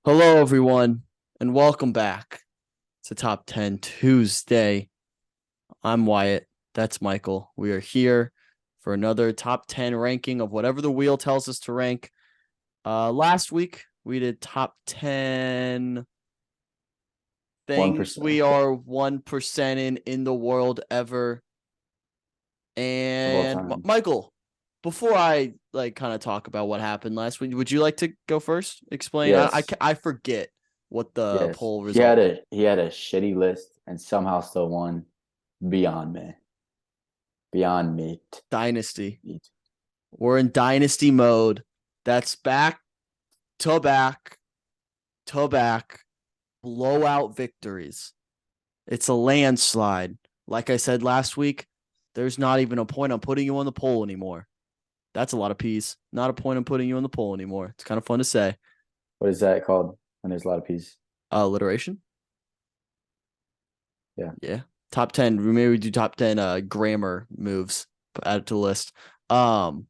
Hello, everyone, and welcome back to Top 10 Tuesday. I'm Wyatt. That's Michael. We are here for another top 10 ranking of whatever the wheel tells us to rank. Last week, we did top 10 things 1%. we are 1% in the world ever. Of all And time. Michael, before I kind of talk about what happened last week, would you like to go first? Explain. Yes. I forget what the Yes. poll He result had was. a shitty list and somehow still won. Beyond me. Beyond meat. Dynasty. Meat. We're in dynasty mode. That's back to back to back blowout victories. It's a landslide. Like I said last week, there's not even a point on putting you on the poll anymore. That's a lot of P's. Not a point on putting you on the poll anymore. It's kind of fun to say. What is that called when there's a lot of peas? Alliteration. Yeah. Yeah. Top 10. Maybe we do top 10 grammar moves. Add it to the list. Um,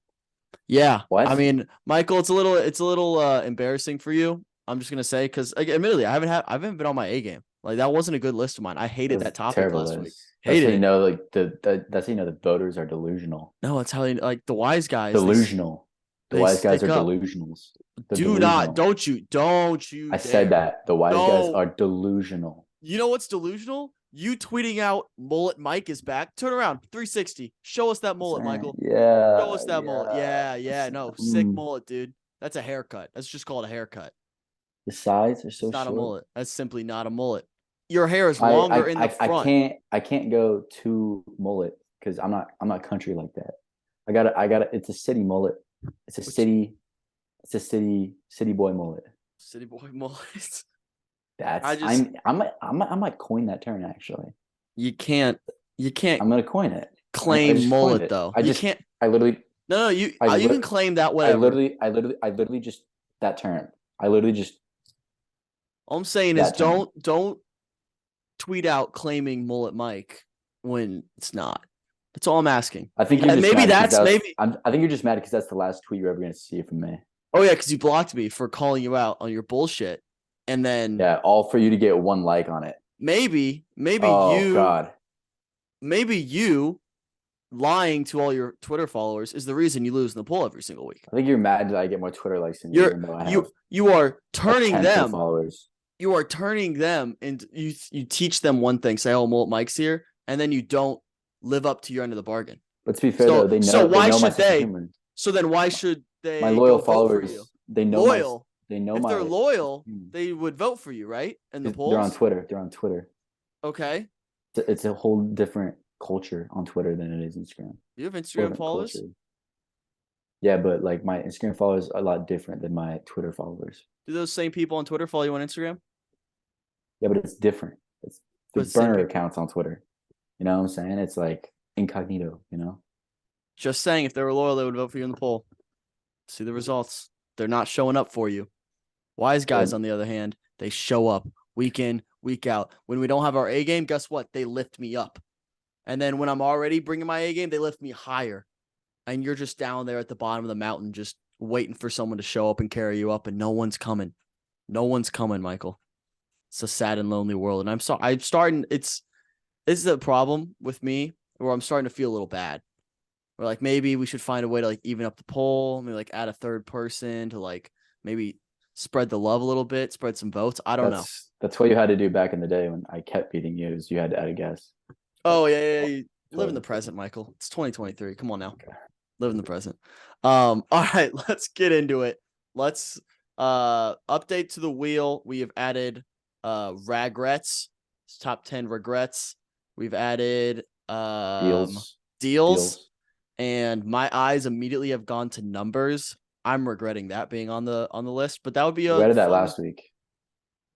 Yeah, I What? mean, Michael, it's a little embarrassing for you. I'm just gonna say because admittedly, I haven't been on my A game. Like that wasn't a good list of mine. I That hated was that a topic terrible last week. list. That's how Hated you it. know like that's how you know the voters are delusional. No, it's how like the wise guys Delusional. The they wise guys are stick up. delusionals. They're Do not, delusional. don't you I said dare. that. The wise guys Don't. are delusional. You know what's delusional? You tweeting out mullet Mike is back. Turn around, 360. Show us that mullet, Saying, Michael. Show yeah, us that mullet. yeah. Yeah, no, sick mullet, dude. That's a haircut. That's just called a haircut. The sides are It's so not a short. mullet. That's simply not a mullet. Your hair is longer in the front. I can't go to mullet because I'm not country like that. I gotta it's a city mullet. It's a Which city city boy mullet. city boy mullet? I That's just I might coin that term actually. you can't you can't I'm gonna coin it. I claim just coined mullet it. though. You can't. I literally No, no. You can claim that whatever. I literally just that term. I literally just All I'm saying is that term. don't tweet out claiming mullet Mike when it's not. That's all I'm asking. I think you're just Maybe mad because that's that was maybe. I think you're just mad because that's the last tweet you're ever gonna see from me. Oh yeah, because you blocked me for calling you out on your bullshit, and then Yeah, all for you to get one like on it. maybe Oh you God. maybe you lying to all your Twitter followers is the reason you lose in the poll every single week. I think you're mad that I get more Twitter likes than you, You're even though I have you are a turning tenth of them. followers. You are turning them and you teach them one thing, say, oh, Molt Mike's here, and then you don't live up to your end of the bargain. Let's be fair though, So they why know my should sense of they? humor. So then why should My they loyal go vote for you? followers, Loyal. they know If they're my loyal, they would vote for you, right? In the they're on polls. Twitter. They're on Twitter. Okay. It's a whole different culture on Twitter than it is Instagram. You have Whole Instagram different followers? culture. Yeah, but like my Instagram followers are a lot different than my Twitter followers. Do those same people on Twitter follow you on Instagram? Yeah, but it's different. It's the But it's the same burner people. accounts on Twitter. You know what I'm saying? It's like incognito, you know? Just saying, if they were loyal, they would vote for you in the poll. See the results. They're not showing up for you. Wise guys, They're on the other hand, they show up week in, week out. When we don't have our A game, guess what? They lift me up. And then when I'm already bringing my A game, they lift me higher. And you're just down there at the bottom of the mountain, just waiting for someone to show up and carry you up, and no one's coming. No one's coming, Michael. It's a sad and lonely world. And I'm starting, this is a problem with me where I'm starting to feel a little bad. Or like maybe we should find a way to like even up the poll, maybe like add a third person to like maybe spread the love a little bit, spread some votes. I don't know. that's what you had to do back in the day when I kept beating you. Is you had to add a guess. But Oh yeah. You live in the totally present, Michael. It's 2023. Come on now. okay. Live in the present. All right, let's get into it. Let's update to the wheel. We have added regrets, top 10 regrets. We've added Deals, deals. deals. And my eyes immediately have gone to numbers. I'm regretting that being on the list, but that would be We a added that fun. last week.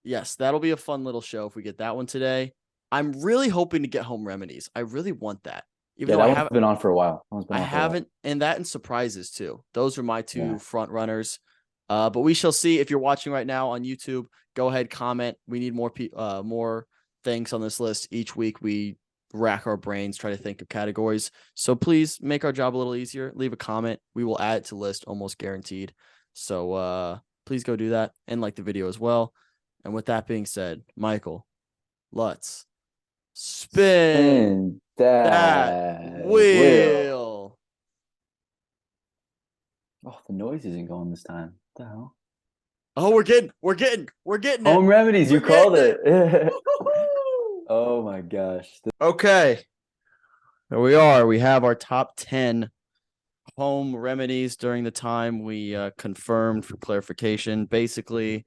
Yes, that'll be a fun little show if we get that one today. I'm really hoping to get Home Remedies. I really want that. Even Yeah, though that one's been on for a while. That one's been I on for a while. haven't, and that and surprises too. Those are my two Yeah. front runners. But we shall see. If you're watching right now on YouTube, go ahead, comment. We need more things on this list each week. We rack our brains, try to think of categories. So please make our job a little easier. Leave a comment. We will add it to list, almost guaranteed. So please go do that and like the video as well. And with that being said, Michael, let's spin Spin that that wheel. wheel. Oh, the noise isn't going this time. What the hell? Oh, we're getting it. Home Remedies, you We're called getting it. Woo-hoo-hoo. Oh my gosh. Okay. Here we are. We have our top 10 home remedies during the time we confirmed for clarification. Basically,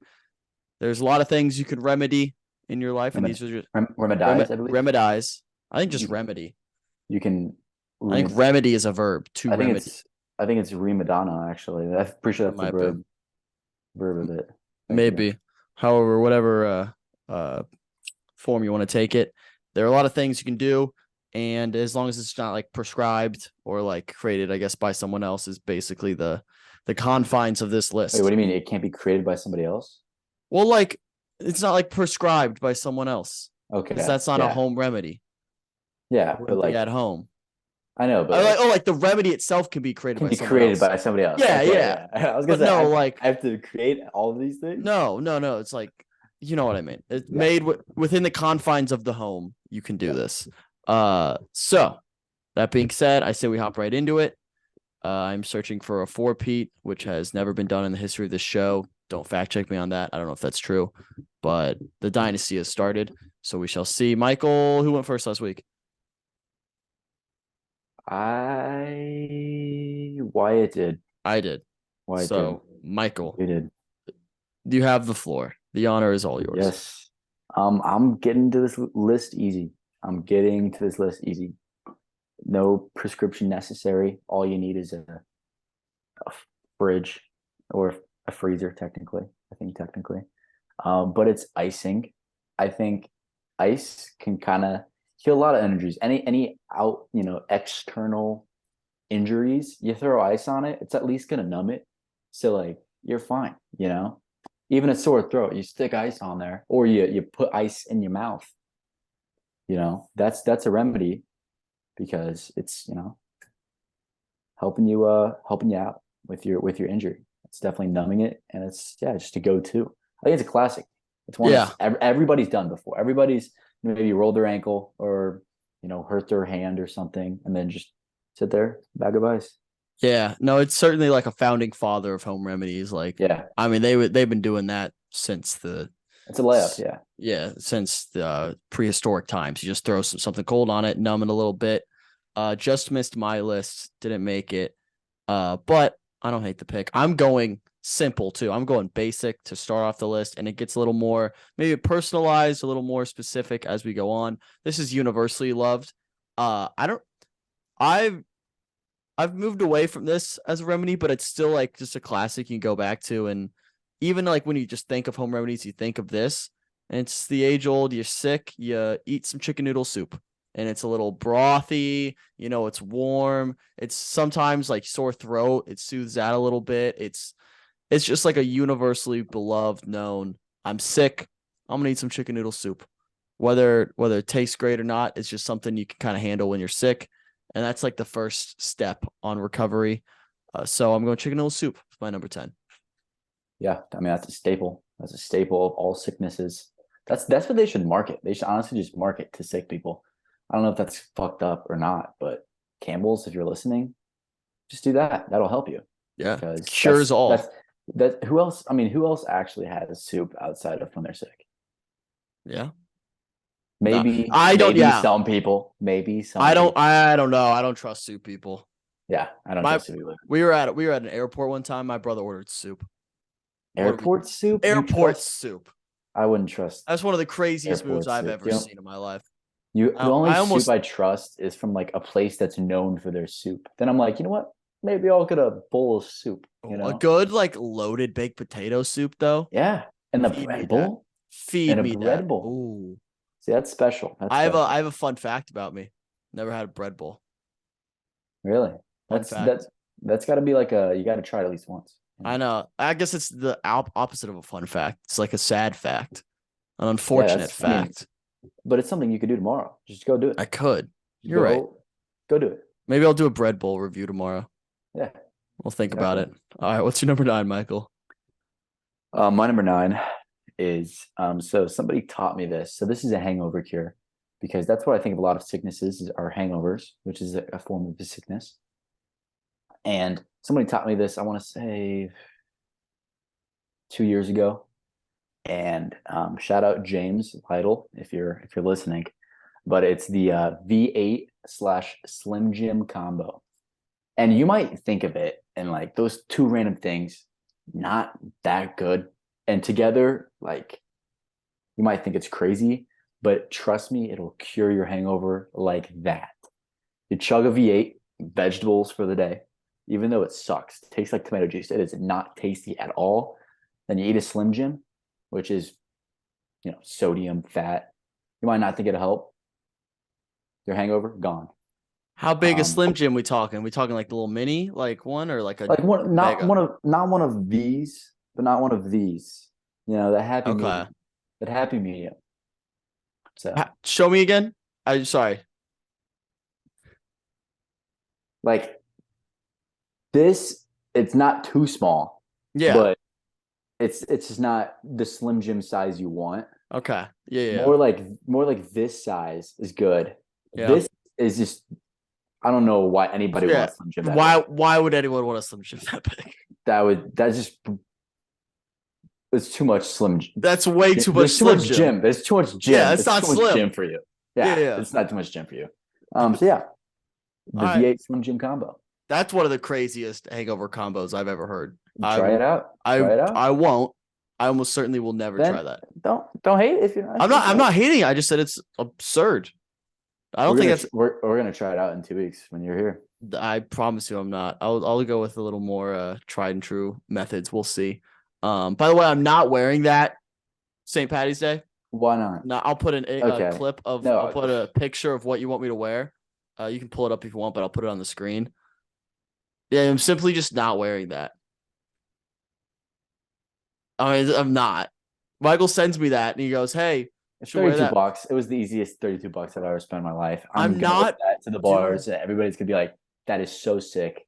there's a lot of things you could remedy in your life, and these are just Remedies, I believe. remedies. I think just You can, remedy. you can I think remedy is a verb. To I think remedy. I think it's remadonna actually. I'm pretty sure That that's the might be. verb of it. Thank you. Maybe. However, whatever form you want to take it, there are a lot of things you can do, and as long as it's not like prescribed or like created, I guess, by someone else, is basically the confines of this list. Wait, what do you mean? It can't be created by somebody else? Well, like it's not like prescribed by someone else Okay. because that's not a Yeah. home remedy. Yeah, It but wouldn't be like at home. I know, but Like the remedy itself can be created can by be someone created else. by somebody else. Yeah, Okay, yeah. I was But gonna say no, like I have to create all of these things. no. It's like you know what I mean. It's Yeah. made within the confines of the home. You can do this. So that being said, I say we hop right into it. I'm searching for a four-peat, which has never been done in the history of this show. Don't fact check me on that. I don't know if that's true, but the dynasty has started, so we shall see. Michael, who went first last week? Wyatt did. I did. Wyatt So, Michael, did. You did. you have the floor. The honor is all yours. Yes. I'm getting to this list easy. No prescription necessary. All you need is a fridge or a freezer, technically. I think technically. But it's icing. I think ice can kind of heal a lot of injuries. Any out, external injuries, you throw ice on it, it's at least gonna numb it. So like you're fine, Even a sore throat, you stick ice on there, or you put ice in your mouth. That's a remedy because it's helping you out with your injury. It's definitely numbing it, and it's just a go-to. I think it's a classic. It's one everybody's done before. Everybody's maybe rolled their ankle or hurt their hand or something, and then just sit there, bag of ice. Yeah, no, it's certainly like a founding father of home remedies. Like, Yeah, I mean, they've been doing that since it's a layup. Yeah, since the prehistoric times. You just throw something cold on it, numb it a little bit. Just missed my list, didn't make it. But I don't hate the pick. I'm going simple too. I'm going basic to start off the list, and it gets a little more maybe personalized, a little more specific as we go on. This is universally loved. I've moved away from this as a remedy, but it's still like just a classic you can go back to. And even like when you just think of home remedies, you think of this. And it's the age old, you're sick, you eat some chicken noodle soup. And it's a little brothy, it's warm. It's sometimes like sore throat. It soothes that a little bit. It's just like a universally beloved, known. I'm sick. I'm gonna eat some chicken noodle soup. Whether it tastes great or not, it's just something you can kind of handle when you're sick. And that's like the first step on recovery. So I'm going chicken noodle soup with my number 10. Yeah, I mean that's a staple. That's a staple of all sicknesses. That's what they should market. They should honestly just market to sick people. I don't know if that's fucked up or not, but Campbell's, if you're listening, just do that. That'll help you. Yeah, because cures all. Who else? I mean, who else actually has soup outside of when they're sick? Yeah. Maybe no, I don't. Maybe yeah, some people. Maybe some. I don't. People. I don't know. I don't trust soup people. Yeah, I don't trust soup people. We were at an airport one time. My brother ordered soup. Airport soup. Airport soup. I wouldn't trust. That's one of the craziest moves I've ever seen in my life. The only soup I trust is from like a place that's known for their soup. Then I'm like, you know what? Maybe I'll get a bowl of soup. A good like loaded baked potato soup though. Yeah, and the bread bowl. Feed me bread bowl. Ooh. See, that's special. I have a fun fact about me. Never had a bread bowl. Really? That's got to be like you got to try it at least once. I know. I guess it's the opposite of a fun fact. It's like a sad fact, an unfortunate fact. But it's something you could do tomorrow. Just go do it. I could. You're right. Go do it. Maybe I'll do a bread bowl review tomorrow. Yeah. We'll think about it. All right. What's your number 9, Michael? My number nine is so somebody taught me this. So this is a hangover cure because that's what I think of a lot of sicknesses are hangovers, which is a form of a sickness. And somebody taught me this, I want to say 2 years ago. And shout out James Lytle if you're listening. But it's the V8 slash Slim Jim combo. And you might think of it and like those two random things, not that good. And together, like you might think it's crazy, but trust me, it'll cure your hangover like that. You chug a V8, vegetables for the day, even though it sucks. It tastes like tomato juice. It is not tasty at all. Then you eat a Slim Jim, which is, sodium, fat. You might not think it'll help. Your hangover, gone. How big a Um, Slim Jim we talking? We talking like the little mini, like one, or like a like one, mega? not one of these, but not one of these. The happy Okay. medium. That happy medium. So Show me again. I'm sorry. like this, it's not too small, Yeah. but it's just not the Slim Jim size you want. Okay. Yeah. Yeah. More like this size is good. Yeah. This is just I don't know why anybody Yeah. wants Slim Jim that Why? big. Why would anyone want a Slim Jim that big? That's just it's too much Slim. That's way too much There's too Slim much Jim. gym. There's too much Yeah, gym. it's It's not too much slim. gym for you. Yeah. Yeah, Yeah. it's not too much gym for you. So yeah, All the right. V8 Slim Jim combo. That's one of the craziest hangover combos I've ever heard. I Try it will. out. I Try it out. I won't. I almost certainly will never Then try that. don't hate if you're not. I'm not hating. I just said it's absurd. I don't We're think gonna that's. we're gonna try it out in 2 weeks when you're here. I promise you, I'm not. I'll go with a little more tried and true methods. We'll see. By the way, I'm not wearing that St. Patty's Day. Why not? No, I'll put a Okay. clip of. I'll No. put a picture of what you want me to wear. You can pull it up if you want, but I'll put it on the screen. Yeah, I'm simply just not wearing that. I mean, I'm not. Michael sends me that and he goes, "Hey, you It's should wear 32 that." bucks. It was the easiest 32 bucks I've ever spent in my life. I'm I'm gonna wear not that to the doing. bars. Everybody's gonna be like, that is so sick.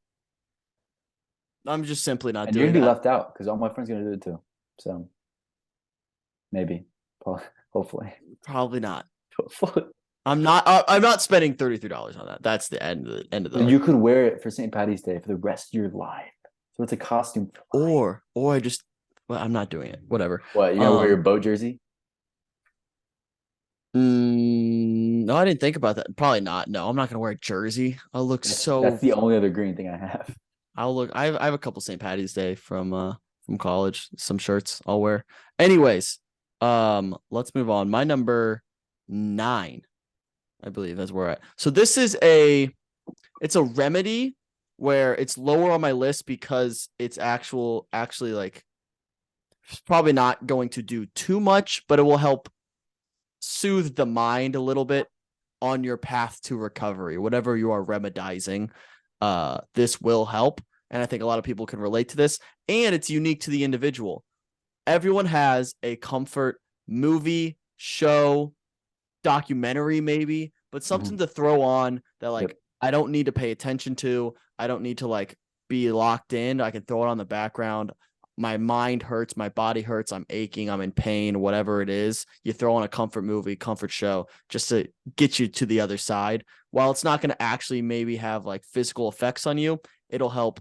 I'm just simply not And you're doing gonna be that. left out because all my friends are gonna do it too. So maybe. Hopefully. Probably not. Hopefully. I'm not. I'm not spending $33 on that. That's the end of the. You could wear it for St. Patty's Day for the rest of your life. So it's a costume for life. Or I just. Well, I'm not doing it. Whatever. What, you gonna wear your boat jersey? No, I didn't think about that. Probably not. No, I'm not gonna wear a jersey. I'll look That's the only other green thing I have. I'll look. I have a couple St. Patty's Day from college. Some shirts I'll wear. Anyways, let's move on. My number 9, I believe, that's where I. So this is it's a remedy where it's lower on my list because it's actually like it's probably not going to do too much, but it will help soothe the mind a little bit on your path to recovery. Whatever you are remedizing, this will help. And I think a lot of people can relate to this. And it's unique to the individual. Everyone has a comfort movie, show, documentary, maybe, but something to throw on that like I don't need to pay attention to. I don't need to like be locked in. I can throw it on the background. My mind hurts, my body hurts, I'm aching, I'm in pain, whatever it is. You throw on a comfort movie, comfort show just to get you to the other side. While it's not going to actually maybe have like physical effects on you, it'll help,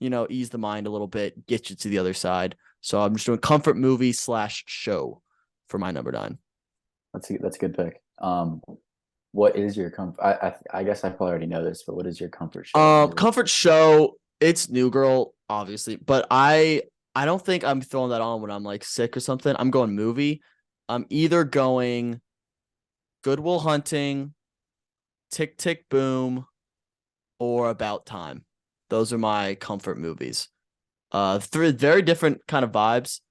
ease the mind a little bit, get you to the other side. So I'm just doing comfort movie / show for my number 9. That's a good pick. What is your comfort? I guess I probably already know this, but what is your comfort show? Comfort show, it's New Girl, obviously, but I don't think I'm throwing that on when I'm like sick or something. I'm going movie. I'm either going Good Will Hunting, Tick Tick Boom, or About Time. Those are my comfort movies. 3 very different kind of vibes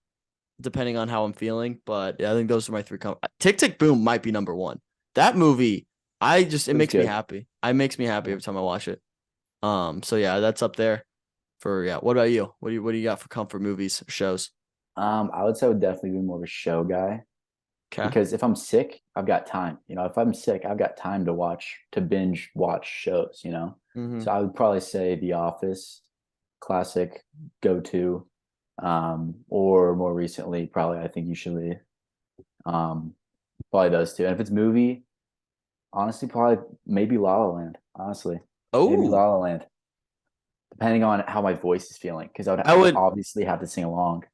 depending on how I'm feeling, but I think those are my 3 Tick Tick Boom might be number 1. That movie, it makes me happy. It makes me happy every time I watch it. So yeah, that's up there for What about you? What do you got for comfort movies, shows? I would say I would definitely be more of a show guy. Okay. Because if I'm sick, I've got time. If I'm sick, I've got time to binge watch shows. Mm-hmm. So I would probably say The Office, classic go to. Or more recently, probably I think usually, probably those two. And if it's movie, honestly, probably maybe La La Land. Honestly, maybe Oh, La La Land, depending on how my voice is feeling, because I I would would. obviously have to sing along,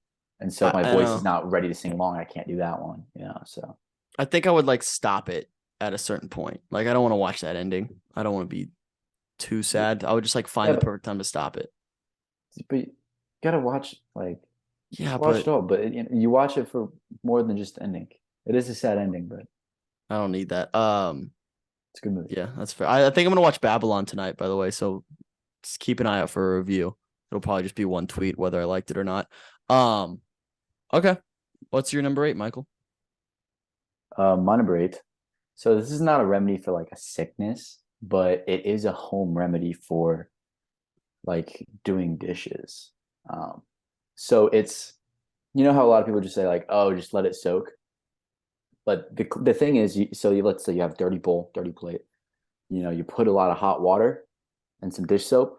and so if my I voice is know. not ready to sing along, I can't do that one. So I think I would like stop it at a certain point. Like I don't want to watch that ending. I don't want to be too sad. I would just like find yeah, the perfect time to stop it. but you gotta watch like Yeah, watch but it all, but you watch it for more than just the ending. It is a sad ending, but I don't need that. it's a good movie. Yeah, that's fair. I think I'm gonna watch Babylon tonight, by the way. So just keep an eye out for a review. It'll probably just be one tweet whether I liked it or not. Um, okay. What's your number 8, Michael? My number 8. So this is not a remedy for like a sickness, but it is a home remedy for like doing dishes. Um, so it's how a lot of people just say like, oh, just let it soak. But the thing is, let's say you have dirty bowl, dirty plate. You put a lot of hot water and some dish soap,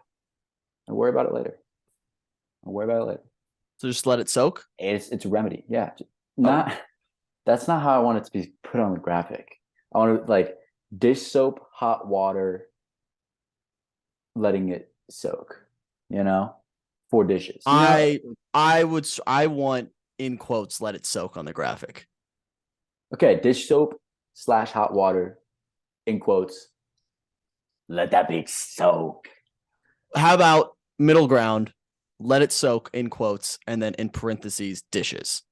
and worry about it later. Don't worry about it later. So just let it soak. It's a remedy. Yeah, Oh, not that's not how I want it to be put on the graphic. I want to like dish soap, hot water, letting it soak. You know, 4 dishes. I want in quotes let it soak on the graphic. Okay, dish soap slash hot water in quotes. Let that big soak. How about middle ground? Let it soak in quotes and then in parentheses dishes.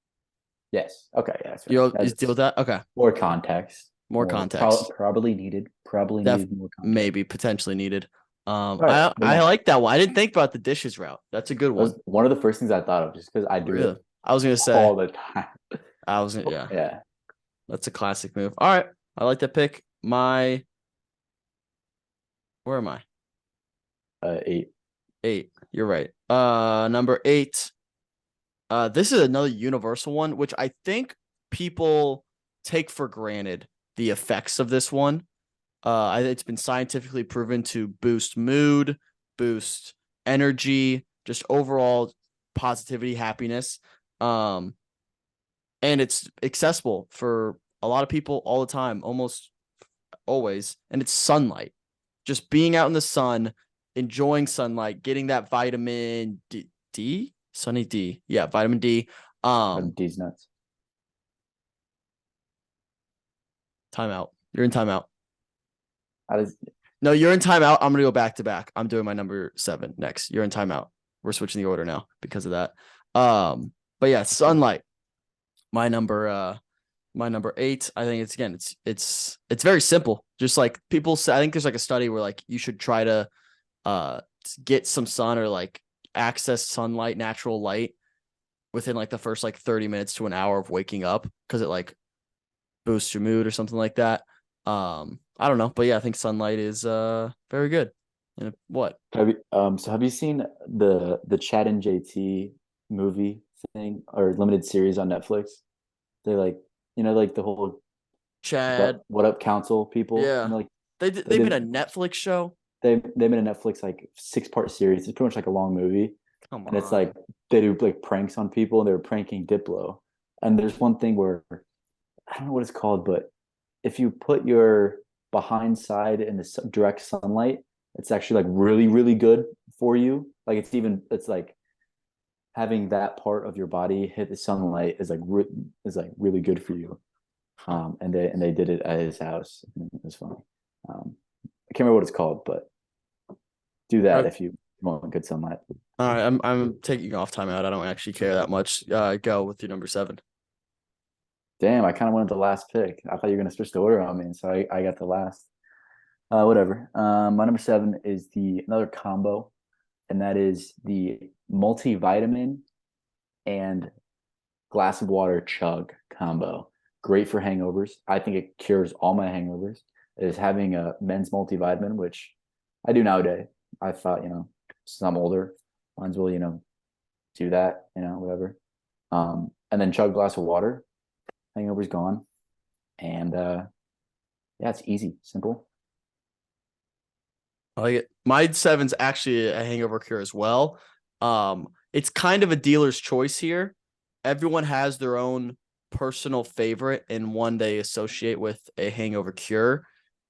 Yes. Okay. Yeah, that's right. You deal That's with that? Okay. more context. More context. Probably needed. Probably Def needed more context. maybe potentially needed. All right. But I yeah, like that one. I didn't think about the dishes route. That's a good that one. was one of the first things I thought of, just because I do Really? it I was gonna say all the time. yeah. Yeah. That's a classic move. All right. I like that pick. Where am I? 8. 8. You're right. Number 8. This is another universal one, which I think people take for granted the effects of this one. It's been scientifically proven to boost mood, boost energy, just overall positivity, happiness. Um, and it's accessible for a lot of people all the time, almost always. And it's sunlight. Just being out in the sun, enjoying sunlight, getting that vitamin D, sunny D. Yeah, vitamin D. D's nuts. Timeout. You're in timeout. How does No, you're in timeout. I'm gonna go back to back. I'm doing my number 7 next. You're in timeout. We're switching the order now because of that. But yeah, sunlight. My number 8. I think it's very simple. Just like people say, I think there's like a study where like you should try to uh get some sun or like access sunlight, natural light within like the first like 30 minutes to an hour of waking up because it like boosts your mood or something like that. I don't know, but yeah, I think sunlight is very good. And what? have you seen the Chad and JT movie thing or limited series on Netflix? They're like, like the whole Chad. what up council people, Yeah. like they They made did a Netflix show. they made a Netflix like 6-part series. It's pretty much like a long movie, Come and it's on. like they do like pranks on people, and they were pranking Diplo. And there's one thing where I don't know what it's called, but if you put your behind side in the direct sunlight, it's actually like really really good for you. Like it's like having that part of your body hit the sunlight is like really good for you. Huh. And they did it at his house. It was funny. I can't remember what it's called, but do that Okay. if you want good sunlight. All right, I'm taking off timeout. I don't actually care that much. Go with your number 7. Damn, I kind of wanted the last pick. I thought you were gonna switch the order on me, so I got the last. Whatever. My number 7 is the another combo, and that is the multivitamin and glass of water chug combo. Great for hangovers. I think it cures all my hangovers. It is having a men's multivitamin, which I do nowadays. I thought, since I'm older, might as well, do that, whatever. And then chug a glass of water. Hangover's gone. And yeah, it's easy, simple. I like it. My 7's actually a hangover cure as well. it's kind of a dealer's choice here. Everyone has their own personal favorite and one they associate with a hangover cure.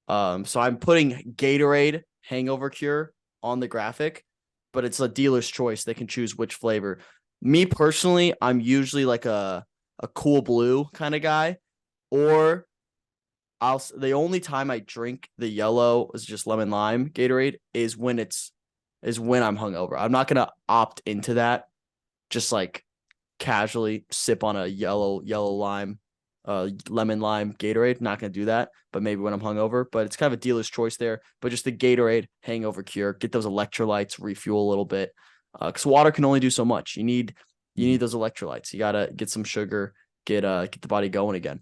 So I'm putting Gatorade hangover cure on the graphic, but it's a dealer's choice. They can choose which flavor. Me personally, I'm usually like a cool blue kind of guy, or the only time I drink the yellow is just lemon lime Gatorade is when I'm hungover. I'm not gonna opt into that. Just like casually sip on a yellow lime, lemon lime Gatorade. Not gonna do that, but maybe when I'm hungover. But it's kind of a dealer's choice there. But just the Gatorade hangover cure. Get those electrolytes, refuel a little bit. Because water can only do so much. You need those electrolytes. You gotta get some sugar, get the body going again.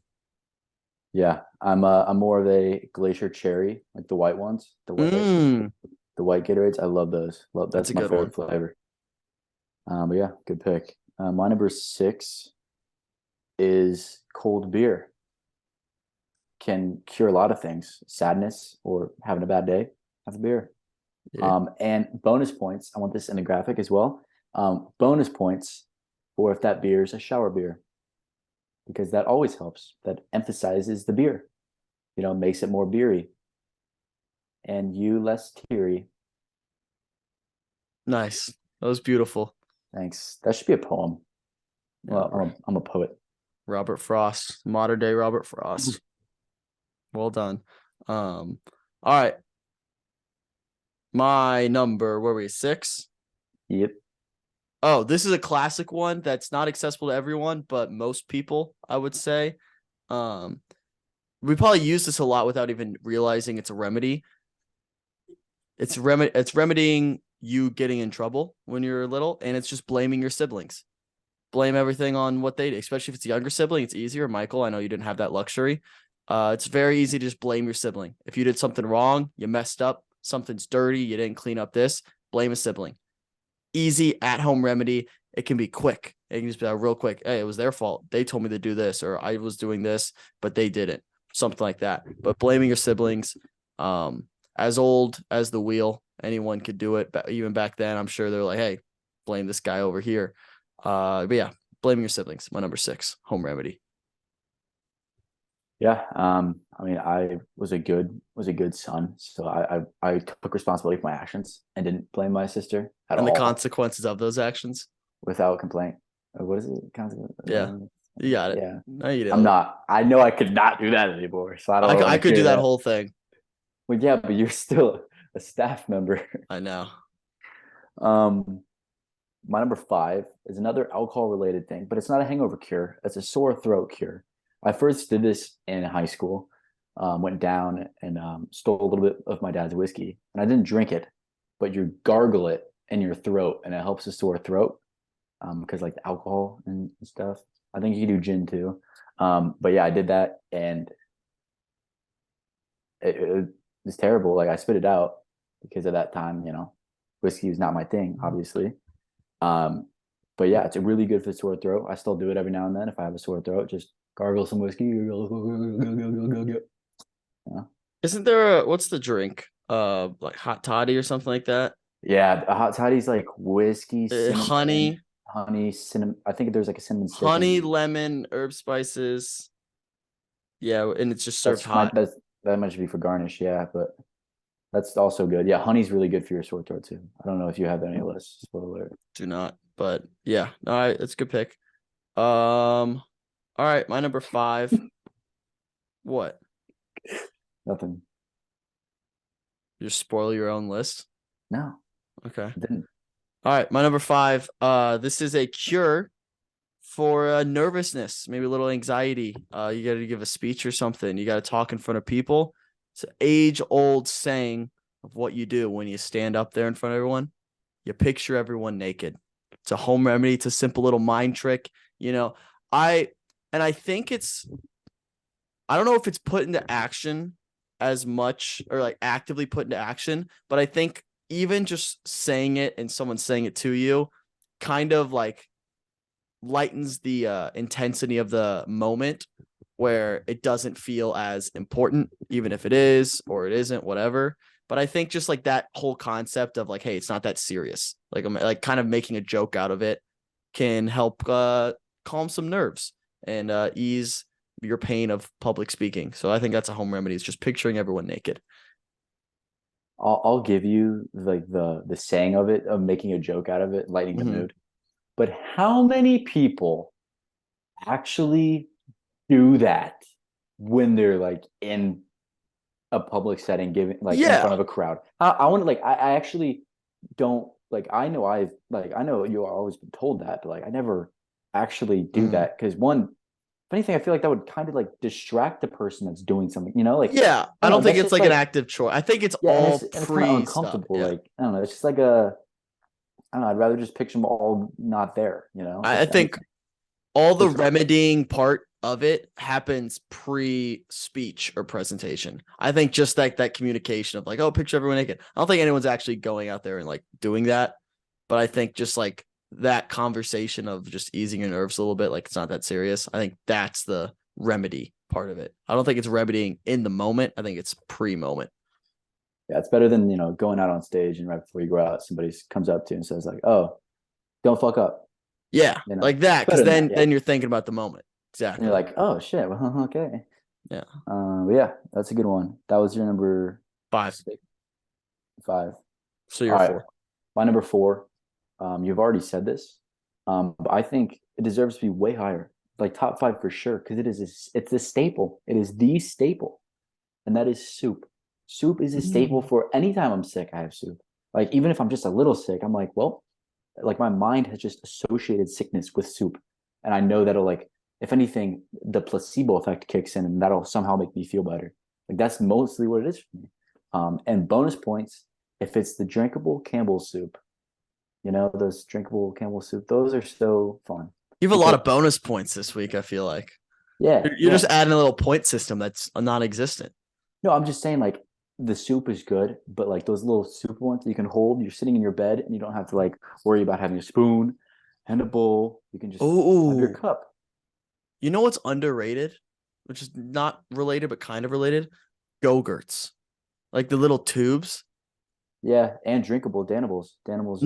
Yeah, I'm more of a glacier cherry, like the white ones, Mm, the white Gatorades. I love those. that's That's a my good one. favorite flavor. But yeah, good pick. My number 6 is cold beer. Can cure a lot of things, sadness or having a bad day. Have a beer. Yeah. And bonus points. I want this in the graphic as well. Bonus points for if that beer is a shower beer, because that always helps. That emphasizes the beer. Makes it more beery and you less teary. Nice. That was beautiful. Thanks. That should be a poem. Yeah, Well, I'm a poet. Robert Frost, modern day Robert Frost. Well done. All right. My number, where were we? 6? Yep. Oh, this is a classic one that's not accessible to everyone, but most people, I would say. Um, we probably use this a lot without even realizing it's a remedy. It's remedying you getting in trouble when you're little, and it's just blaming your siblings. Blame everything on what they did, especially if it's a younger sibling. It's easier. Michael, I know you didn't have that luxury. It's very easy to just blame your sibling. If you did something wrong, you messed up, something's dirty, you didn't clean up this, blame a sibling. Easy at-home remedy. It can be quick. It can just be like real quick. Hey, it was their fault. They told me to do this, or I was doing this, but they didn't. Something like that. But blaming your siblings, as old as the wheel, anyone could do it. But even back then, I'm sure they're like, hey, blame this guy over here. But yeah, blaming your siblings. My number 6, home remedy. Yeah. I mean, I was a good son, so I took responsibility for my actions and didn't blame my sister at And the all consequences of those actions. without complaint. What is it? Yeah, you got it. Yeah. No, you I'm didn't. not. I know I could not do that anymore, so I don't I want to could do hear that that. whole thing. Well, yeah, but you're still a staff member. I know. Um, my number 5 is another alcohol related thing, but it's not a hangover cure. It's a sore throat cure. I first did this in high school. Went down and stole a little bit of my dad's whiskey, and I didn't drink it, but you gargle it in your throat, and it helps a sore throat because like the alcohol and stuff. I think you can do gin too. But yeah, I did that, and it was terrible. Like I spit it out because at that time, whiskey was not my thing, obviously. Um, but yeah, it's really good for the sore throat. I still do it every now and then if I have a sore throat. Just gargle some whiskey. Yeah. Isn't there what's the drink? Like hot toddy or something like that? Yeah, a hot toddy's like whiskey, cinnamon, Honey, honey, cinnamon. I think there's like a cinnamon stick honey, in. lemon, herb spices. Yeah, and it's just served That's my hot. that might be for garnish. Yeah, but that's also good. Yeah, honey's really good for your sore throat too. I don't know if you have any list. Spoiler alert. Do not. But yeah, all right, it's a good pick. All right, my number 5. What? Nothing. You just spoil your own list. No, Okay. didn't. All right, my number 5. This is a cure for nervousness, maybe a little anxiety. You got to give a speech or something. You got to talk in front of people. It's an age-old saying of what you do when you stand up there in front of everyone. You picture everyone naked. It's a home remedy. It's a simple little mind trick. I think I don't know if it's put into action as much or like actively put into action, but I think even just saying it and someone saying it to you kind of like lightens the intensity of the moment where it doesn't feel as important, even if it is or it isn't, whatever. But I think just like that whole concept of like, hey, it's not that serious. Like I'm like kind of making a joke out of it can help calm some nerves and ease your pain of public speaking. So I think that's a home remedy. It's just picturing everyone naked. I'll give you like the saying of it, of making a joke out of it, lightening the Mm-hmm. mood. But how many people actually do that when they're like in a public setting, giving like in Yeah. front of a crowd? I want to like I actually don't like I know you always been told that, but like I never actually do Mm-hmm. that because one, if anything, I feel like that would kind of like distract the person that's doing something, you know, like Yeah. I I don't don't know, think that's it's just like an like active choice. I think it's yeah, all and it's kind of pre stuff. uncomfortable. Yeah. Like I don't know, it's just like a I don't know. I'd rather just picture them all not there, you know, I if think anything. all the 'Cause remedying part of it happens pre-speech or presentation. I think just like that communication of like, oh, picture everyone naked. I don't think anyone's actually going out there and like doing that. But I think just like that conversation of just easing your nerves a little bit, like it's not that serious. I think that's the remedy part of it. I don't think it's remedying in the moment. I think it's pre-moment. yeah, it's better than going out on stage and right before you go out, somebody comes up to you and says like, "Oh, don't fuck up," Yeah, you know. like that. It's Cause better than that, then yeah. then you're thinking about the moment. And you're Exactly. like, "Oh shit, well, okay." Yeah. But yeah, that's a good one. That was your number Five. 6, 5. So All you're right, four. my number 4. You've already said this, but I think it deserves to be way higher, like top 5 for sure, because it's a staple. It is the staple, and that is soup. Soup is a staple Mm. for anytime I'm sick. I have soup. Like even if I'm just a little sick, I'm like, well, like my mind has just associated sickness with soup, and I know that'll like, if anything, the placebo effect kicks in, and that'll somehow make me feel better. Like that's mostly what it is for me. And bonus points if it's the drinkable Campbell's soup. You know those drinkable Campbell's soup. Those are so fun You have a lot because of bonus points this week, I feel like. yeah, You're yeah. just adding a little point system that's non-existent. No, I'm just saying like the soup is good, but like those little soup ones you can hold, you're sitting in your bed and you don't have to like worry about having a spoon and a bowl. You can just have your Oh, cup. you know what's underrated, which is not related but kind of related? Go-gurts, like the little tubes. Yeah, and drinkable Danimals. Danimals are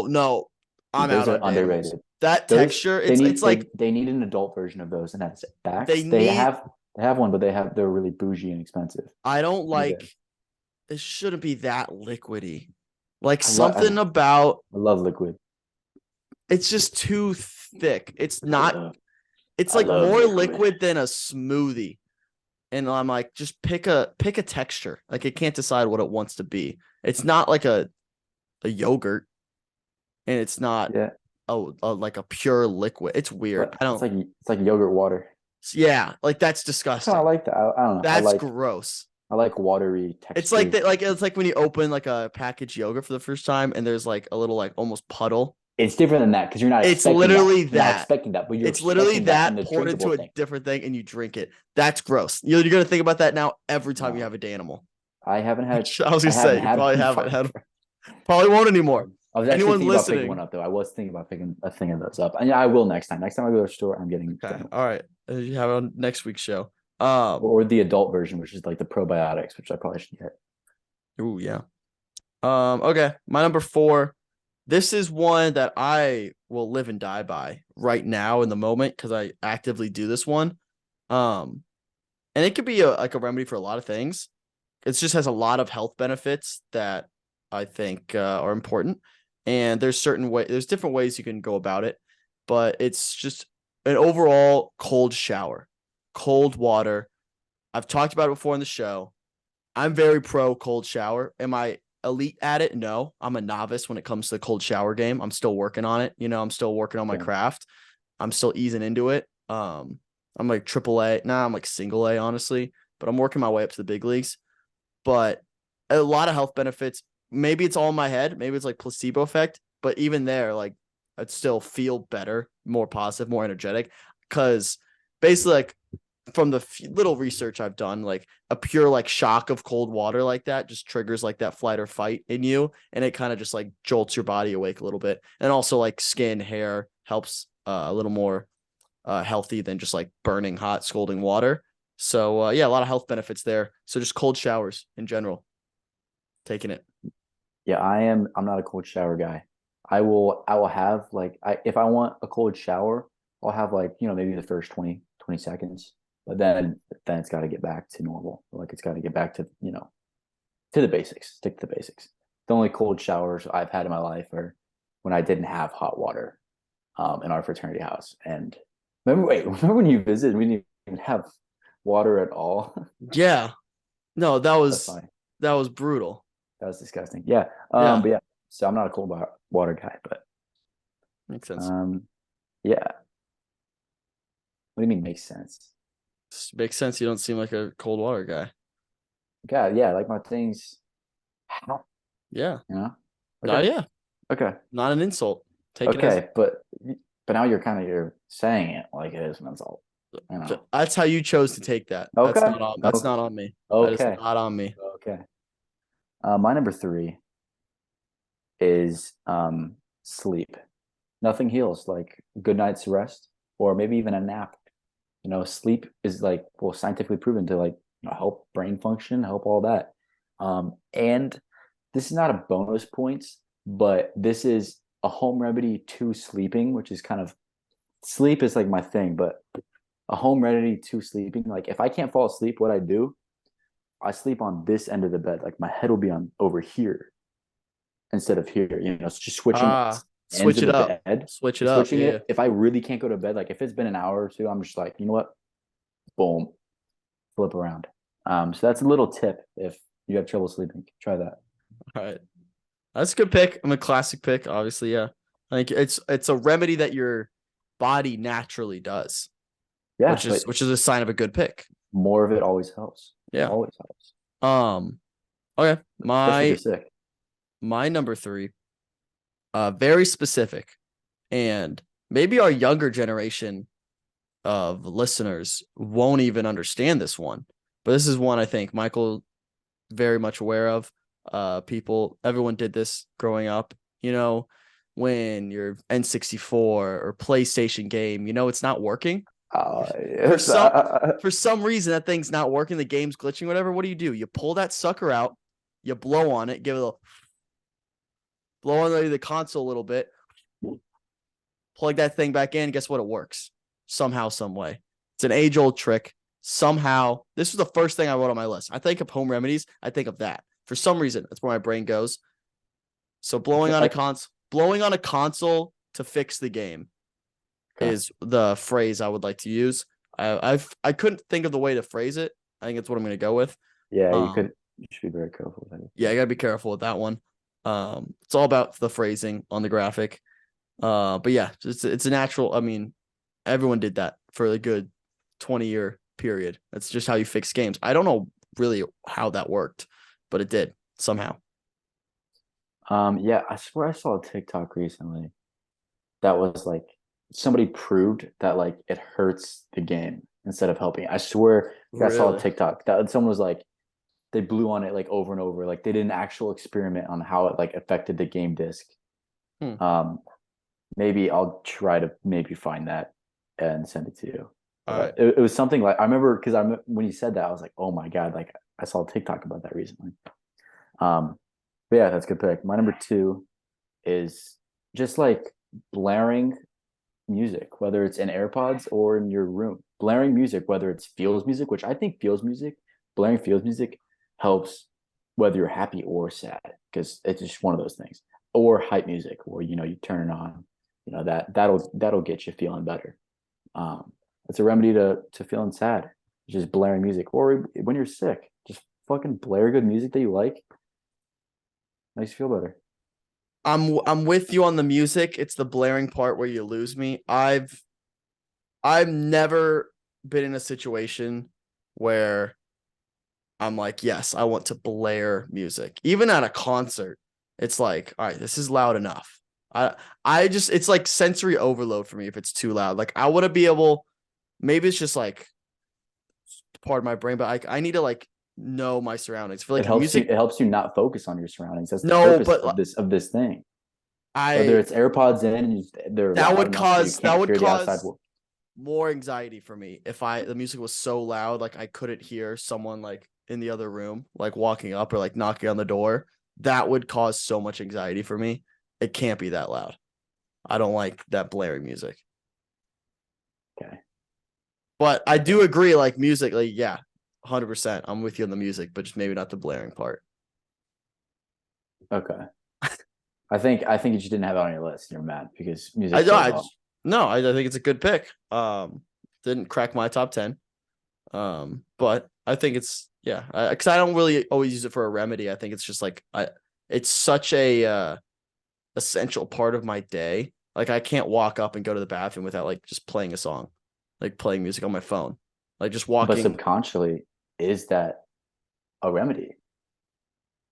No, I'm those out are on Danimals. underrated. That Those texture, they it's need like they need an adult version of those and that's they backs. need. They have one, but they're really bougie and expensive. I don't They're good. like. It shouldn't be that liquidy. Like I, lo- something about I love liquid. it's just too thick. It's not. It's I like love more liquid. liquid than a smoothie. And I'm like, just pick a texture. Like it can't decide what it wants to be. It's not like a yogurt, and it's not Yeah, like a pure liquid. It's weird. I don't. it's like yogurt water. Yeah, like that's I kind of disgusting. like that. I don't know. That's gross. I like watery It's like textures. that. Like it's like when you open like a packaged yogurt for the first time, and there's like a little like almost puddle. It's different than that because you're not It's expecting that. literally You're not that. expecting that, but you're It's literally expecting that in that the poured drinkable into a thing. different thing, and you drink it. That's gross. You're gonna think about that now every time you No, have a Danimal. I haven't had. I was I gonna haven't say you had probably one haven't had, forever. probably won't anymore. I was actually Anyone thinking about picking one listening? up though. I was thinking about picking a thing of those up. And yeah, I will next time. Next time I go to the store, I'm getting Okay, Danimals. all right. You have it on next week's show. Um, Or the adult version, which is like the probiotics, which I probably should get. ooh, yeah. Okay. My number 4. This is one that I will live and die by right now in the moment because I actively do this one. Um, and it could be like a remedy for a lot of things. It just has a lot of health benefits that I think are important. And there's different ways you can go about it, but it's just an overall cold shower, cold water. I've talked about it before in the show. I'm very pro cold shower. Am I elite at it? No, I'm a novice when it comes to the cold shower game. I'm still working on it. I'm still working on my Same. craft. I'm still easing into it. I'm like triple A. Nah, I'm like single A, honestly, but I'm working my way up to the big leagues. But a lot of health benefits. Maybe it's all in my head. Maybe it's like placebo effect. But even there, like I'd still feel better, more positive, more energetic. Because basically, like from the little research I've done, like a pure like shock of cold water like that just triggers like that flight or fight in you, and it kind of just like jolts your body awake a little bit, and also like skin, hair helps a little more healthy than just like burning hot, scalding water. So yeah, a lot of health benefits there. So just cold showers in general. Taking it. Yeah, I'm not a cold shower guy. I will have like if I want a cold shower, I'll have like, maybe the first 20 seconds. But then it's got to get back to normal. Like it's got to get back to, to the basics. Stick to the basics. The only cold showers I've had in my life are when I didn't have hot water in our fraternity house. And remember when you visited, we didn't even have water at all? Yeah. No, that That's was funny. that was brutal. That was disgusting. Yeah. Yeah. But yeah, so I'm not a cold water guy, but Makes sense. um, yeah. What do you mean makes sense? Makes sense. You don't seem like a cold water guy. God, yeah, like my things, hot, Yeah. you know? Oh Okay. yeah. Okay. Not an insult. Take it as Okay. But now you're saying it like it is an insult. that's how you chose to take that. Okay. That's not on me. That is Okay. not on me. Okay. My number three is sleep. Nothing heals like good night's rest or maybe even a nap. Sleep is like, well, scientifically proven to like, help brain function, help all that. And this is not a bonus points, but this is a home remedy to sleeping, which is kind of sleep is like my thing, but a home remedy to sleeping. Like if I can't fall asleep, what I do, I sleep on this end of the bed. Like my head will be on over here instead of here. It's just switching ends Switch of it the up. bed, Switch it just up. switching Yeah. it. If I really can't go to bed, like if it's been an hour or two, I'm just like, you know what? Boom, flip around. So that's a little tip if you have trouble sleeping. Try that. All right. That's a good pick. I'm a classic pick, obviously. Yeah. I think it's a remedy that your body naturally does, Yeah, but which is a sign of a good pick. more of it always helps. Yeah. Always helps. Okay. Especially if you're sick. My number three, very specific, and maybe our younger generation of listeners won't even understand this one, but this is one I think Michael very much aware of. Everyone did this growing up. When your N64 or PlayStation game, it's not working. For Yes. some reason that thing's not working, the game's glitching, whatever. What do? You pull that sucker out, you blow on it, give it a blow on the console a little bit, plug that thing back in. Guess what? It works somehow, some way. It's an age-old trick. Somehow, this was the first thing I wrote on my list. I think of home remedies. I think of that. For some reason, that's where my brain goes. So blowing on a console to fix the game is the phrase I would like to use. I couldn't think of the way to phrase it. I think it's what I'm going to go with. Yeah, you should be very careful with that. Yeah, I got to be careful with that one. It's all about the phrasing on the graphic. But yeah, it's a natural. I mean, everyone did that for a good 20-year period. That's just how you fix games. I don't know really how that worked, but it did somehow. Yeah, I swear I saw a TikTok recently that was like somebody proved that like it hurts the game instead of helping. I swear I saw a Really? TikTok that someone was like they blew on it like over and over. Like they did an actual experiment on how it like affected the game disc. Hmm. Maybe I'll try to maybe find that and send it to you. All right. It was something like I remember because when you said that I was like, oh my god, like I saw a TikTok about that recently. But yeah, that's a good pick. My number two is just like blaring music, whether it's in AirPods or in your room. Blaring music, whether it's feels music, which I think blaring feels music helps whether you're happy or sad because it's just one of those things. Or hype music, where you turn it on, that'll get you feeling better. It's a remedy to feeling sad. Just blaring music, or when you're sick, just fucking blare good music that you like. Makes you feel better. I'm with you on the music. It's the blaring part where you lose me. I've never been in a situation where I'm like, yes, I want to blare music. Even at a concert, it's like, all right, this is loud enough. It's like sensory overload for me if it's too loud. Like I want to be able, maybe it's just like part of my brain, but I need to like know my surroundings. I feel like It helps you not focus on your surroundings. That's the no, purpose but of this thing. Whether I it's AirPods in and they're loud enough so you can't hear the outside world. more anxiety for me if the music was so loud like I couldn't hear someone like in the other room like walking up or like knocking on the door. that would cause so much anxiety for me. It can't be that loud. I don't like that blaring music. Okay. But I do agree, like music, like, yeah, 100%. I'm with you on the music, but just maybe not the blaring part. Okay. I think you just didn't have it on your list. You're mad because music. No, I think it's a good pick. Didn't crack my top 10. But I think it's because I don't really always use it for a remedy. I think it's just like it's such a essential part of my day. Like I can't walk up and go to the bathroom without like just playing a song, like playing music on my phone, like just walking. But subconsciously, is that a remedy?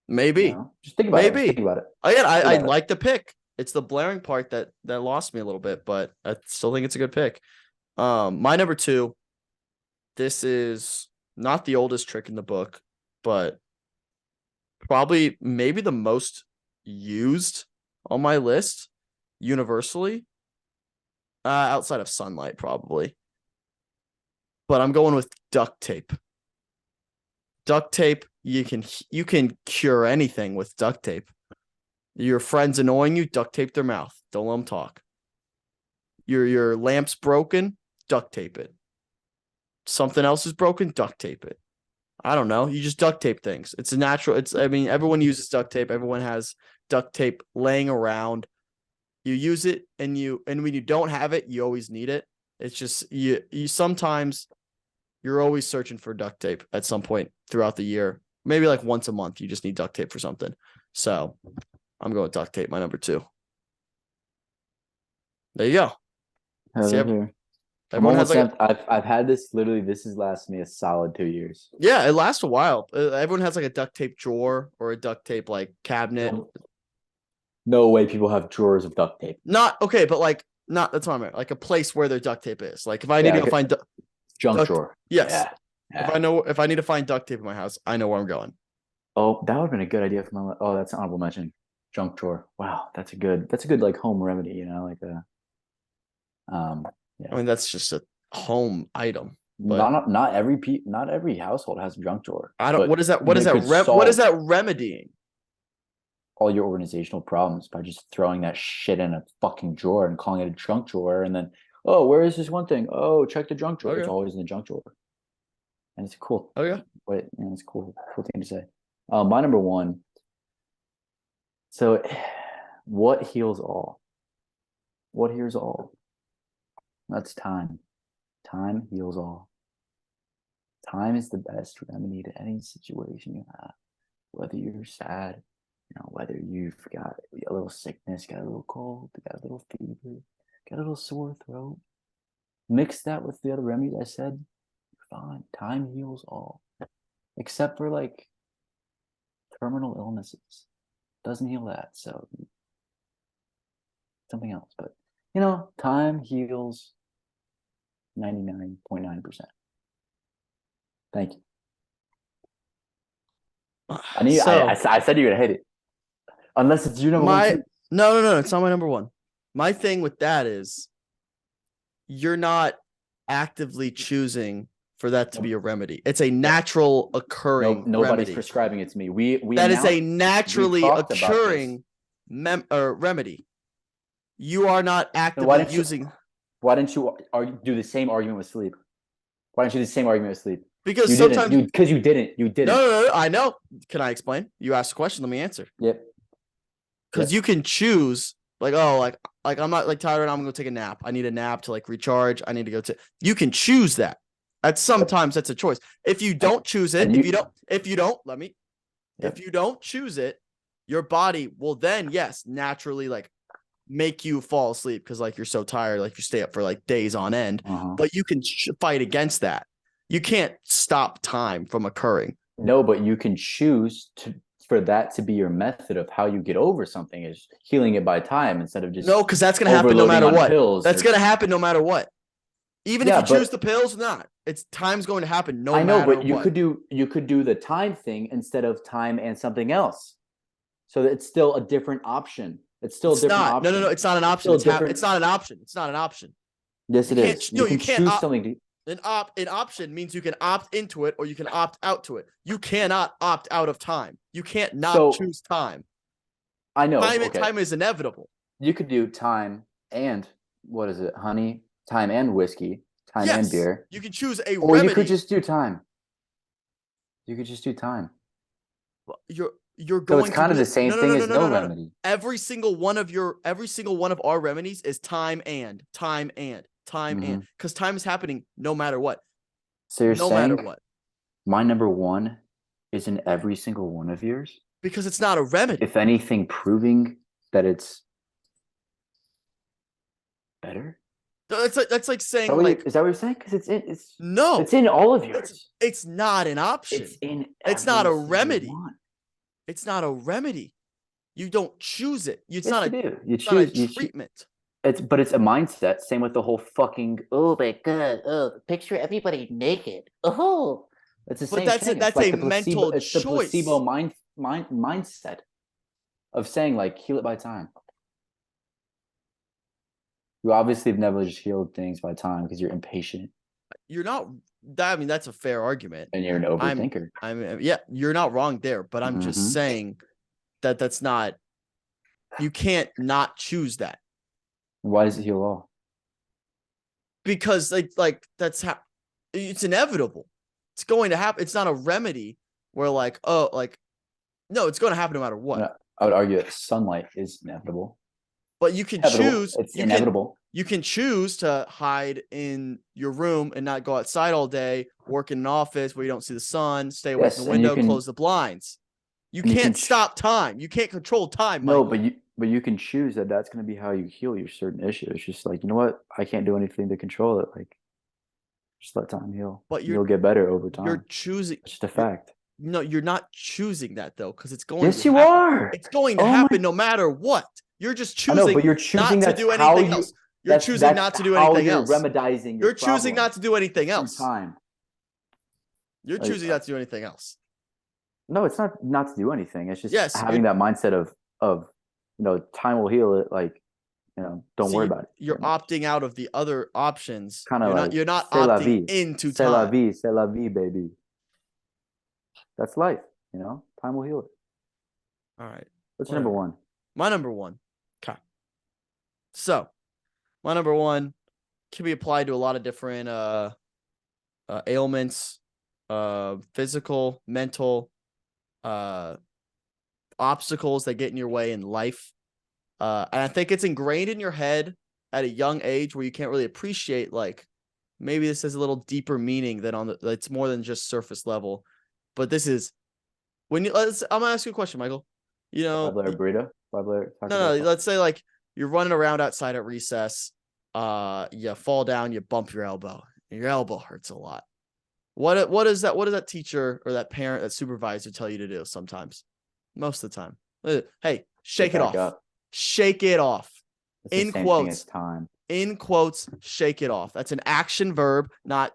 Maybe. You know? Just think about it. Just think about it. Again, I like the pick. It's the blaring part that lost me a little bit, but I still think it's a good pick. My number 2. This is not the oldest trick in the book, but probably maybe the most used on my list universally, outside of sunlight, probably. But I'm going with duct tape. Duct tape, you can cure anything with duct tape. Your friend's annoying you, duct tape their mouth. Don't let them talk. Your lamp's broken, duct tape it. Something else is broken, duct tape it. I don't know. You just duct tape things. It's a natural. Everyone uses duct tape. Everyone has duct tape laying around. You use it, and when you don't have it, you always need it. It's just you sometimes you're always searching for duct tape at some point throughout the year. Maybe like once a month, you just need duct tape for something. So I'm going with duct tape, my number 2. There you go. See, everyone has like I've had this literally. This has lasted me a solid 2 years. Yeah, it lasts a while. Everyone has like a duct tape drawer or a duct tape like cabinet. No way people have drawers of duct tape. Not okay, but like not that's what I meant. Like a place where their duct tape is. Like if I need to find junk drawer. Yes. Yeah. If I need to find duct tape in my house, I know where I'm going. Oh, that would have been a good idea for my. Oh, that's an honorable mention. Junk drawer. Wow, that's a good like home remedy. You know, like a. Yeah. I mean, that's just a home item. But not every household has a junk drawer. I don't. What is that? What is that? What is that remedying? All your organizational problems by just throwing that shit in a fucking drawer and calling it a junk drawer, and then where is this one thing? Oh, check the junk drawer. Okay. It's always in the junk drawer, and it's cool. Oh yeah, it's cool thing to say. My number 1. So, what heals all? What heals all? That's time. Time heals all. Time is the best remedy to any situation you have, whether you're sad. Whether you've got a little sickness, got a little cold, got a little fever, got a little sore throat. Mix that with the other remedies I said, you're fine. Time heals all. Except for like terminal illnesses. Doesn't heal that, so something else. But time heals 99.9%. Thank you. I said you're gonna hate it. Unless it's your number 1. No, it's not my number 1. My thing with that is you're not actively choosing for that to be a remedy. It's a natural occurring nobody's remedy. Prescribing it to me. We that is a naturally occurring remedy. You are not actively using. Why didn't you do the same argument with sleep? Why don't you do the same argument with sleep? Because you sometimes you didn't. No, I know. Can I explain? You asked a question. Let me answer. Yep. Because you can choose, like I'm not like tired. I'm gonna go take a nap. I need a nap to like recharge. I need to go to. You can choose that. Sometimes that's a choice. If you don't choose it, if you don't choose it, your body will then naturally like make you fall asleep because like you're so tired, like you stay up for like days on end. But you can fight against that. You can't stop time from occurring. No, but you can choose for that to be your method of how you get over something is healing it by time instead of just because that's going to happen no matter what. That's going to happen no matter what. Even if you choose the pills or not, time's going to happen no matter what. I know, but you could do the time thing instead of time and something else. So that it's still a different option. It's still a different option. No, it's not an option. It's not an option. It's not an option. Yes, it is. You can choose something. An option means you can opt into it or you can opt out to it. You cannot opt out of time. You can't not So choose time. I know. Time Okay, time is inevitable. you could do time and what is it? Honey, time and whiskey, time and Yes, beer, you can choose a or you could remedy. just do time. You could just do time. You're So it's going to kind do of the that. same No, no, thing no, no, as no, no no, no, no. remedy. Every single one of our remedies is time and Mm-hmm. because time is happening no matter what. So you're No matter saying what. my number one is in every single one of yours? Because it's not a remedy. If anything, proving that it's better? That's like Is saying like is that what you're saying? Because no. it's in all of It's yours. it's not an option. It's in It's not every a single remedy. one. It's not a remedy. You don't choose it. Yes, you do. You It's not a choose. treatment. But it's a mindset. Same with the whole fucking. Oh my god! Oh, picture everybody naked. Oh, it's the But same thing. It's that's like a the placebo. mental It's the placebo choice. mindset of saying like heal it by time. You obviously have never just healed things by time because you're impatient You're not I mean, that's a fair argument. and you're an I'm overthinker. yeah, you're not wrong there, but I'm just Mm-hmm. saying that that's not you can't not choose that Why does it heal all? because like that's how it's inevitable. It's going to happen. It's not a remedy where like, oh, like no, it's going to happen no matter what. I would argue that sunlight is inevitable. But you can Inevitable. choose. It's inevitable. You can choose to hide in your room and not go outside all day, work in an office where you don't see the sun, stay away Yes, from the and you window, can close the blinds. You and you can can't stop time. You can't control time, no, Michael. but you can choose that that's going to be how you heal your certain issue. It's just like, you know what? I can't do anything to control it. Like, just let time heal. But You'll get better over you're time. choosing. It's just a fact. No, you're not choosing that though, because it's going Yes, to you happen. are. It's going to Oh my! happen no matter what. You're just I know, choosing but you're choosing not to that's do how anything you else. You're choosing that's not to do how anything you're else. remedizing your You're choosing problem. not to do anything It's through else. time. You're Like, choosing not to do anything else. no, it's not to do anything. It's just Yes, having that mindset of time will heal it. Like, don't so worry about it. you're opting out of the other options. Kind of like You're not c'est la opting vie, into c'est la time. vie, c'est la vie, baby. That's life. Time will heal it. All right. What's your number one? My number one. Okay. So my number one can be applied to a lot of different ailments, physical, mental, obstacles that get in your way in life. And I think it's ingrained in your head at a young age where you can't really appreciate like maybe this has a little deeper meaning than it's more than just surface level. But this is I'm gonna ask you a question, Michael. Five-layer burrito? Five-layer Taco No, Bell? let's say like you're running around outside at recess. You fall down, you bump your elbow. Your elbow hurts a lot. What does that teacher or that parent, that supervisor tell you to do sometimes? Most of the time. Hey, shake it off. Up. Shake it off. It's the same thing as time. In quotes, shake it off. That's an action verb, not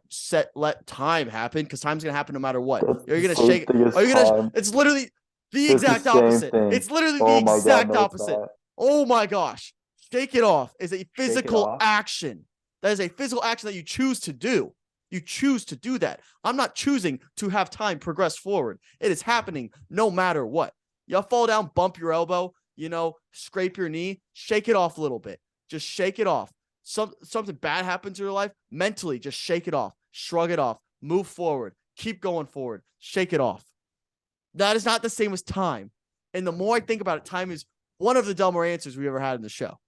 let time happen, because time's gonna happen no matter what. You're gonna shake. It's literally the exact opposite. It's literally the exact opposite. Oh my gosh. Shake it off is a physical action. That is a physical action that you choose to do. You choose to do that. I'm not choosing to have time progress forward. It is happening no matter what. You fall down, bump your elbow, scrape your knee, shake it off a little bit. Just shake it off. Something bad happens in your life, mentally, just shake it off, shrug it off, move forward, keep going forward, shake it off. That is not the same as time. And the more I think about it, time is one of the dumber answers we ever had in the show.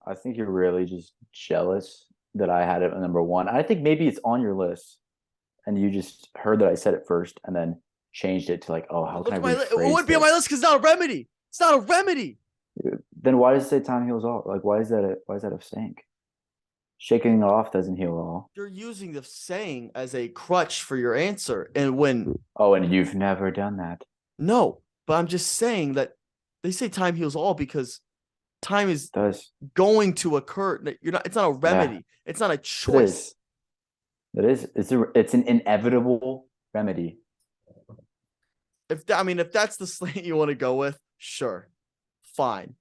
I think you're really just jealous that I had it at number one. I think maybe it's on your list and you just heard that I said it first and then changed it to like, oh, how can I rephrase it wouldn't be on my list because it's not a remedy. It's not a remedy. Then why does it say time heals all? Like, why is that a saying? Shaking it off doesn't heal all. You're using the saying as a crutch for your answer. And when and you've never done that. No, but I'm just saying that they say time heals all because time is going to occur. It's not a remedy. Yeah. It's not a choice. It is. It's an inevitable remedy. If that's the slant you want to go with, sure. Fine.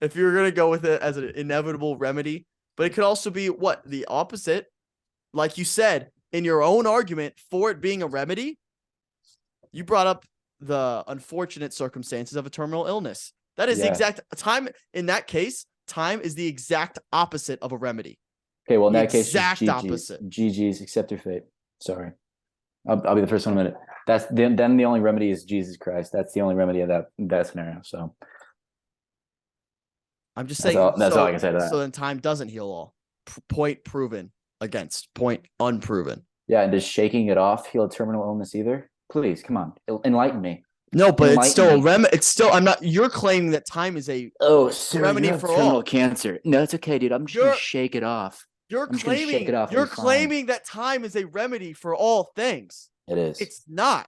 If you're going to go with it as an inevitable remedy, but it could also be the opposite. like you said in your own argument for it being a remedy, you brought up the unfortunate circumstances of a terminal illness. That is the exact time in that case. Time is the exact opposite of a remedy. Okay, well, in The that case, just exact GG's. opposite. GG's, accept your fate. Sorry. I'll be the first one to admit it. Then the only remedy is Jesus Christ. That's the only remedy of that scenario. So I'm just that's saying. all I can say to that. So then time doesn't heal all. Point proven against. Point unproven. Yeah, and does shaking it off heal a terminal illness either? Please, come on, enlighten me. No, but Enlighten it's still me. a remedy. It's still. I'm not. You're claiming that time is a sir, remedy you have for terminal all. cancer. No, it's okay, dude. I'm just gonna shake it off. You're I'm claiming. shake it off. You're claiming that time is a remedy for all things. It is. It's not.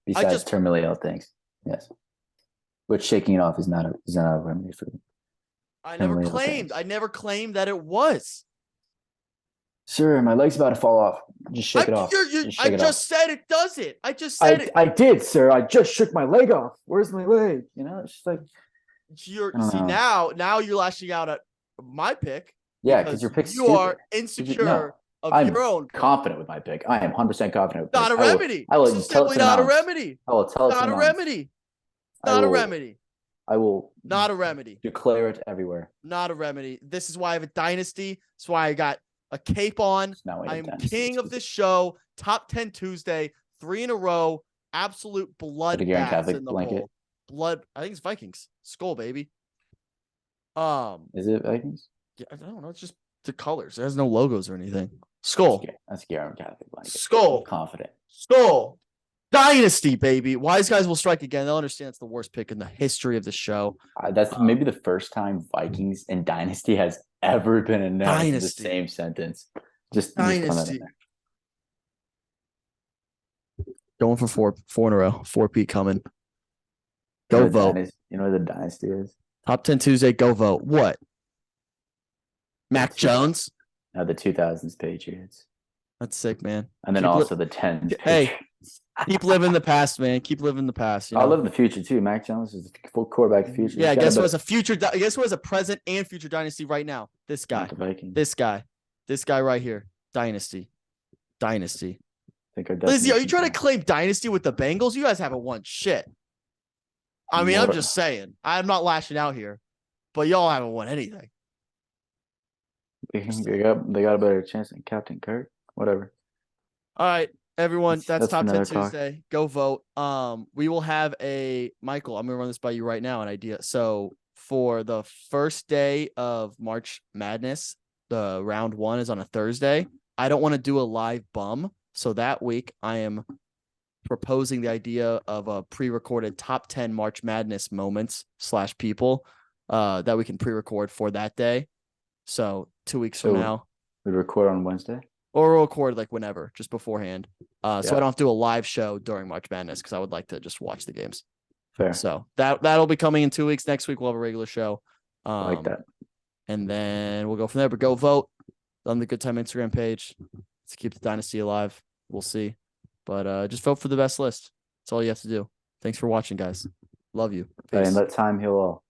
Besides terminally ill things, yes. But shaking it off is not a remedy for them. I never claimed that it was. Sir, my leg's about to fall off. Just shake it off. I just said it does it. I just said it. I did, sir. I just shook my leg off. Where's my leg? You know, it's just like now you're lashing out at my pick. Yeah, because your pick's stupid. Are insecure of your own. Confident with my pick. I am 100% confident with not a remedy. I will tell it not a remedy. I will tell it not a remedy. Not a remedy. I will not a remedy. Declare it everywhere. Not a remedy. This is why I have a dynasty. That's why I got a cape on. I am king of this show. Top 10 Tuesday, 3 in a row. Absolute blood baths in the bowl. Blood. I think it's Vikings. Skull, baby. Is it Vikings? Yeah, I don't know. It's just the colors. It has no logos or anything. Skull. That's Garen Catholic blanket. Skull. I'm confident. Skull. Dynasty, baby. Wise guys will strike again. They'll understand it's the worst pick in the history of the show. That's maybe the first time Vikings and Dynasty has ever been announced in the same sentence. Just Dynasty. Going for four in a row. 4P coming. Go vote. You know what the Dynasty is? Top 10 Tuesday. Go vote. What? Mac Jones? No, the 2000s Patriots. That's sick, man. And then also the 10s. Hey, keep living the past, man. Keep living the past. I live in the future too. Mac Jones is the quarterback of the future. Yeah, guess who has a future? Guess who has a present and future dynasty right now? This guy. This guy right here. Dynasty. Lizzie, are you trying to claim dynasty with the Bengals? You guys haven't won shit. I mean, I'm just saying. I'm not lashing out here, but y'all haven't won anything. They got a better chance than Captain Kirk. Whatever. All right, everyone. That's Top 10 Tuesday. Go vote. We will have Michael, I'm gonna run this by you right now, an idea. So for the first day of March Madness, the round 1 is on a Thursday. I don't want to do a live bum. So that week I am proposing the idea of a pre-recorded top 10 March Madness moments / people that we can pre-record for that day. So 2 weeks from now. We record on Wednesday? Or we'll record like whenever, just beforehand. So I don't have to do a live show during March Madness because I would like to just watch the games. Fair. So that'll be coming in 2 weeks. Next week we'll have a regular show. I like that. And then we'll go from there. But go vote on the Good Time Instagram page to keep the dynasty alive. We'll see. But just vote for the best list. That's all you have to do. Thanks for watching, guys. Love you. Peace. And let time heal all.